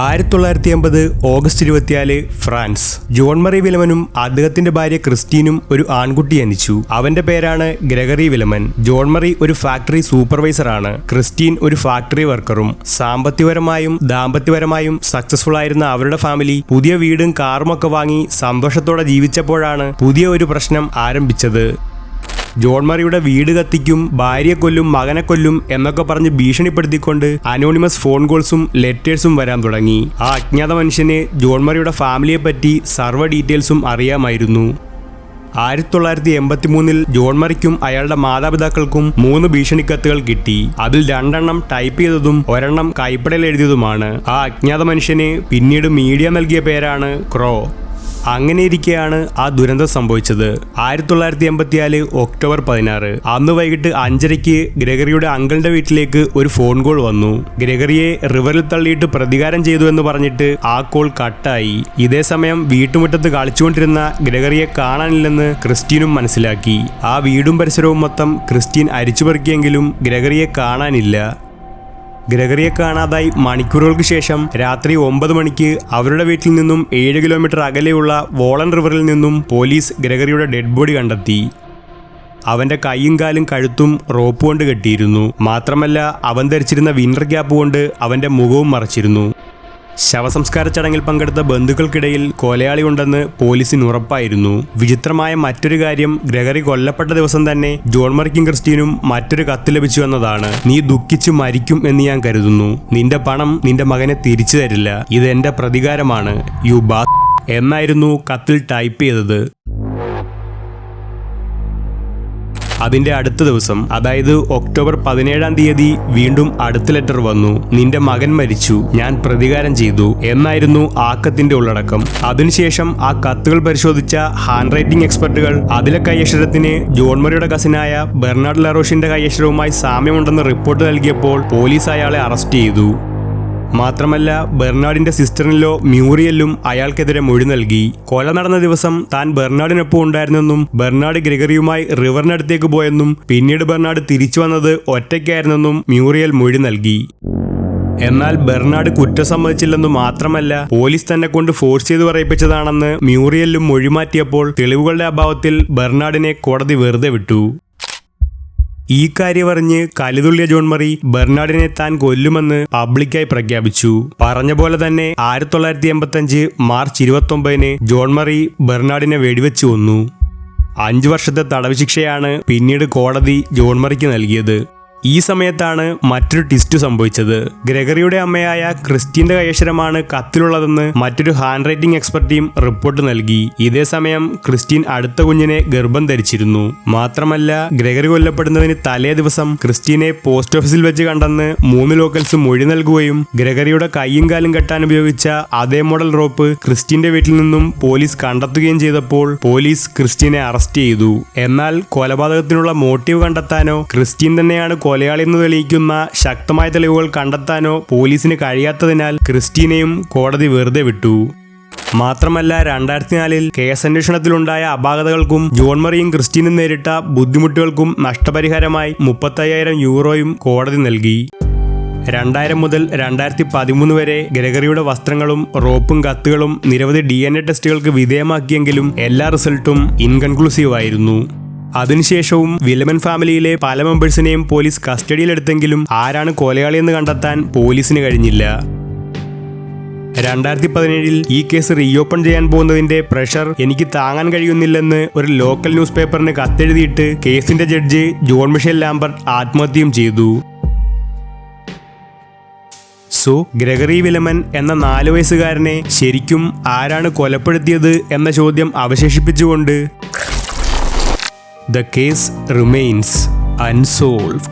1980 August 24 France. John മറി വിലമനും അദ്ദേഹത്തിന്റെ ഭാര്യ ക്രിസ്റ്റീനും ഒരു ആൺകുട്ടി ജനിച്ചു. അവന്റെ പേരാണ് ഗ്രെഗറി വിലമൻ. ജോൺ മറി ഒരു ഫാക്ടറി സൂപ്പർവൈസറാണ്. ക്രിസ്റ്റീൻ ഒരു ഫാക്ടറി വർക്കറും. സാമ്പത്തികപരമായും ദാമ്പത്യപരമായും സക്സസ്ഫുൾ ആയിരുന്ന അവരുടെ ഫാമിലി പുതിയ വീടും കാറുമൊക്കെ വാങ്ങി സന്തോഷത്തോടെ ജീവിച്ചപ്പോഴാണ് പുതിയ ഒരു പ്രശ്നം ആരംഭിച്ചത്. ജോൺ മറിയുടെ വീട് കത്തിക്കും, ഭാര്യയെ കൊല്ലും, മകനെ കൊല്ലും എന്നൊക്കെ പറഞ്ഞ് ഭീഷണിപ്പെടുത്തിക്കൊണ്ട് അനോണിമസ് ഫോൺ കോൾസും ലെറ്റേഴ്സും വരാൻ തുടങ്ങി. ആ അജ്ഞാത മനുഷ്യന് ജോൺ മറിയുടെ ഫാമിലിയെ പറ്റി സർവ്വ ഡീറ്റെയിൽസും അറിയാമായിരുന്നു. 1983 ജോൺ മറിക്കും അയാളുടെ മാതാപിതാക്കൾക്കും 3 ഭീഷണിക്കത്തുകൾ കിട്ടി. അതിൽ 2 ടൈപ്പ് ചെയ്തതും ഒരെണ്ണം കൈപ്പടയിൽ എഴുതിയതുമാണ്. ആ അജ്ഞാത മനുഷ്യന് പിന്നീട് മീഡിയ നൽകിയ പേരാണ് ക്രോ. അങ്ങനെയിരിക്കെയാണ് ആ ദുരന്തം സംഭവിച്ചത്. 1984 ഒക്ടോബർ 16 അന്ന് വൈകിട്ട് 5:30 ഗ്രെഗറിയുടെ അങ്കിളിന്റെ വീട്ടിലേക്ക് ഒരു ഫോൺ കോൾ വന്നു. ഗ്രെഗറിയെ റിവറിൽ തള്ളിയിട്ട് പ്രതികാരം ചെയ്തു എന്ന് പറഞ്ഞിട്ട് ആ കോൾ കട്ടായി. ഇതേ സമയം വീട്ടുമുറ്റത്ത് കളിച്ചുകൊണ്ടിരുന്ന ഗ്രെഗറിയെ കാണാനില്ലെന്ന് ക്രിസ്റ്റീനും മനസ്സിലാക്കി. ആ വീടും പരിസരവും മൊത്തം ക്രിസ്റ്റീൻ അരിച്ചുപെറുക്കിയെങ്കിലും ഗ്രെഗറിയെ കാണാനില്ല. ഗ്രെഗറിയെ കാണാതായി മണിക്കൂറുകൾക്ക് ശേഷം രാത്രി 9 മണിക്ക് അവരുടെ വീട്ടിൽ നിന്നും 7 കിലോമീറ്റർ അകലെയുള്ള വോളൻ റിവറിൽ നിന്നും പോലീസ് ഗ്രെഗറിയുടെ ഡെഡ് ബോഡി കണ്ടെത്തി. അവന്റെ കൈയും കാലും കഴുത്തും റോപ്പ് കൊണ്ട് കെട്ടിയിരുന്നു. മാത്രമല്ല അവൻ ധരിച്ചിരുന്ന വിന്റർ ക്യാപ്പ് കൊണ്ട് അവന്റെ മുഖവും മറച്ചിരുന്നു. ശവസംസ്കാര ചടങ്ങിൽ പങ്കെടുത്ത ബന്ധുക്കൾക്കിടയിൽ കൊലയാളി ഉണ്ടെന്ന് പോലീസിന് ഉറപ്പായിരുന്നു. വിചിത്രമായ മറ്റൊരു കാര്യം, ഗ്രെഗറി കൊല്ലപ്പെട്ട ദിവസം തന്നെ ജോൺ മറിക്കും ക്രിസ്റ്റീനും മറ്റൊരു കത്ത് ലഭിച്ചു എന്നതാണ്. നീ ദുഃഖിച്ച് മരിക്കും എന്ന് ഞാൻ കരുതുന്നു. നിന്റെ പണം നിന്റെ മകനെ തിരിച്ചു തരില്ല. ഇത് എന്റെ പ്രതികാരമാണ്. യു ബാ എന്നായിരുന്നു കത്തിൽ ടൈപ്പ് ചെയ്തത്. അതിന്റെ അടുത്ത ദിവസം, അതായത് ഒക്ടോബർ 17 വീണ്ടും അടുത്ത ലെറ്റർ വന്നു. നിന്റെ മകൻ മരിച്ചു, ഞാൻ പ്രതികാരം ചെയ്തു എന്നായിരുന്നു ആ കത്തിന്റെ ഉള്ളടക്കം. അതിനുശേഷം ആ കത്തുകൾ പരിശോധിച്ച ഹാൻഡ് റൈറ്റിംഗ് എക്സ്പെർട്ടുകൾ അതിലെ കൈയക്ഷരത്തിന് ജോൺ മറിയുടെ കസിനായ ബെർണാഡ് ലറോഷിന്റെ കൈയക്ഷരവുമായി സാമ്യമുണ്ടെന്ന് റിപ്പോർട്ട് നൽകിയപ്പോൾ പോലീസ് അയാളെ അറസ്റ്റ് ചെയ്തു. മാത്രമല്ല ബെർണാഡിന്റെ സിസ്റ്ററിനിലോ മ്യൂറിയലും അയാൾക്കെതിരെ മൊഴി നൽകി. കൊല നടന്ന ദിവസം താൻ ബെർണാഡിനൊപ്പം ഉണ്ടായിരുന്നെന്നും ബെർണാഡ് ഗ്രെഗറിയുമായി റിവറിനടുത്തേക്ക് പോയെന്നും പിന്നീട് ബെർണാഡ് തിരിച്ചു വന്നത് ഒറ്റയ്ക്കായിരുന്നെന്നും മ്യൂറിയൽ മൊഴി നൽകി. എന്നാൽ ബെർണാഡ് കുറ്റം സമ്മതിച്ചില്ലെന്നു മാത്രമല്ല പോലീസ് തന്നെ കൊണ്ട് ഫോഴ്സ് ചെയ്ത് പറയിപ്പിച്ചതാണെന്ന് മ്യൂറിയലും മൊഴി മാറ്റിയപ്പോൾ തെളിവുകളുടെ അഭാവത്തിൽ ബെർണാഡിനെ കോടതി വെറുതെ വിട്ടു. ഈ കാര്യം അറിഞ്ഞ് കലിതുള്ളിയ ജോൺ മറി ബെർണാഡിനെ താൻ കൊല്ലുമെന്ന് പബ്ലിക്കായി പ്രഖ്യാപിച്ചു. പറഞ്ഞ പോലെ തന്നെ 1985 മാർച്ച് 29 ജോൺ മറി ബെർണാഡിനെ വെടിവെച്ച് കൊന്നു. 5 വർഷത്തെ തടവ് ശിക്ഷയാണ് പിന്നീട് കോടതി ജോൺ മറിക്ക് നൽകിയത്. ഈ സമയത്താണ് മറ്റൊരു ട്വിസ്റ്റ് സംഭവിച്ചത്. ഗ്രെഗറിയുടെ അമ്മയായ ക്രിസ്റ്റീന്റെ കൈയക്ഷരമാണ് കത്തിലുള്ളതെന്ന് മറ്റൊരു hand writing expert team report നൽകി. ഇതേ സമയം ക്രിസ്റ്റീൻ അടുത്ത കുഞ്ഞിനെ ഗർഭം ധരിച്ചിരുന്നു. മാത്രമല്ല ഗ്രെഗറി കൊല്ലപ്പെടുന്നതിന് തലേ ദിവസം ക്രിസ്റ്റീനെ പോസ്റ്റ് ഓഫീസിൽ വെച്ച് കണ്ടെന്ന് 3 ലോക്കൽസ് മൊഴി നൽകുകയും ഗ്രെഗറിയുടെ കൈയും കാലും കെട്ടാൻ ഉപയോഗിച്ച അതേ മോഡൽ റോപ്പ് ക്രിസ്റ്റീന്റെ വീട്ടിൽ നിന്നും പോലീസ് കണ്ടെത്തുകയും ചെയ്തപ്പോൾ പോലീസ് ക്രിസ്റ്റീനെ അറസ്റ്റ് ചെയ്തു. എന്നാൽ കൊലപാതകത്തിനുള്ള മോട്ടീവ് കണ്ടെത്താനോ ക്രിസ്റ്റീൻ തന്നെയാണ് കൊലയാളിയെന്ന് തെളിയിക്കുന്ന ശക്തമായ തെളിവുകൾ കണ്ടെത്താനോ പോലീസിന് കഴിയാത്തതിനാൽ ക്രിസ്റ്റീനെയും കോടതി വെറുതെ വിട്ടു. മാത്രമല്ല 2004 കേസന്വേഷണത്തിലുണ്ടായ അപാകതകൾക്കും ജോൺ മറിയും ക്രിസ്റ്റീനും നേരിട്ട ബുദ്ധിമുട്ടുകൾക്കും നഷ്ടപരിഹാരമായി 35,000 യൂറോയും കോടതി നൽകി. 2000 മുതൽ 2013 വരെ ഗ്രെഗറിയുടെ വസ്ത്രങ്ങളും റോപ്പും കത്തുകളും നിരവധി DNA ടെസ്റ്റുകൾക്ക് വിധേയമാക്കിയെങ്കിലും എല്ലാ റിസൾട്ടും ഇൻകൺക്ലൂസീവ് ആയിരുന്നു. അതിനുശേഷവും വിലമൻ ഫാമിലിയിലെ പല മെമ്പേഴ്സിനെയും പോലീസ് കസ്റ്റഡിയിലെടുത്തെങ്കിലും ആരാണ് കൊലയാളിയെന്ന് കണ്ടെത്താൻ പോലീസിന് കഴിഞ്ഞില്ല. 2017 ഈ കേസ് റീഓപ്പൺ ചെയ്യാൻ പോകുന്നതിന്റെ പ്രഷർ എനിക്ക് താങ്ങാൻ കഴിയുന്നില്ലെന്ന് ഒരു ലോക്കൽ ന്യൂസ് പേപ്പറിന് കത്തെഴുതിയിട്ട് കേസിന്റെ ജഡ്ജി ജോൺ മിഷേൽ ലാംബർട്ട് ആത്മഹത്യയും ചെയ്തു. സോ ഗ്രെഗറി വിലമൻ എന്ന 4 വയസ്സുകാരനെ ശരിക്കും ആരാണ് കൊലപ്പെടുത്തിയത് എന്ന ചോദ്യം അവശേഷിപ്പിച്ചുകൊണ്ട് The case remains unsolved.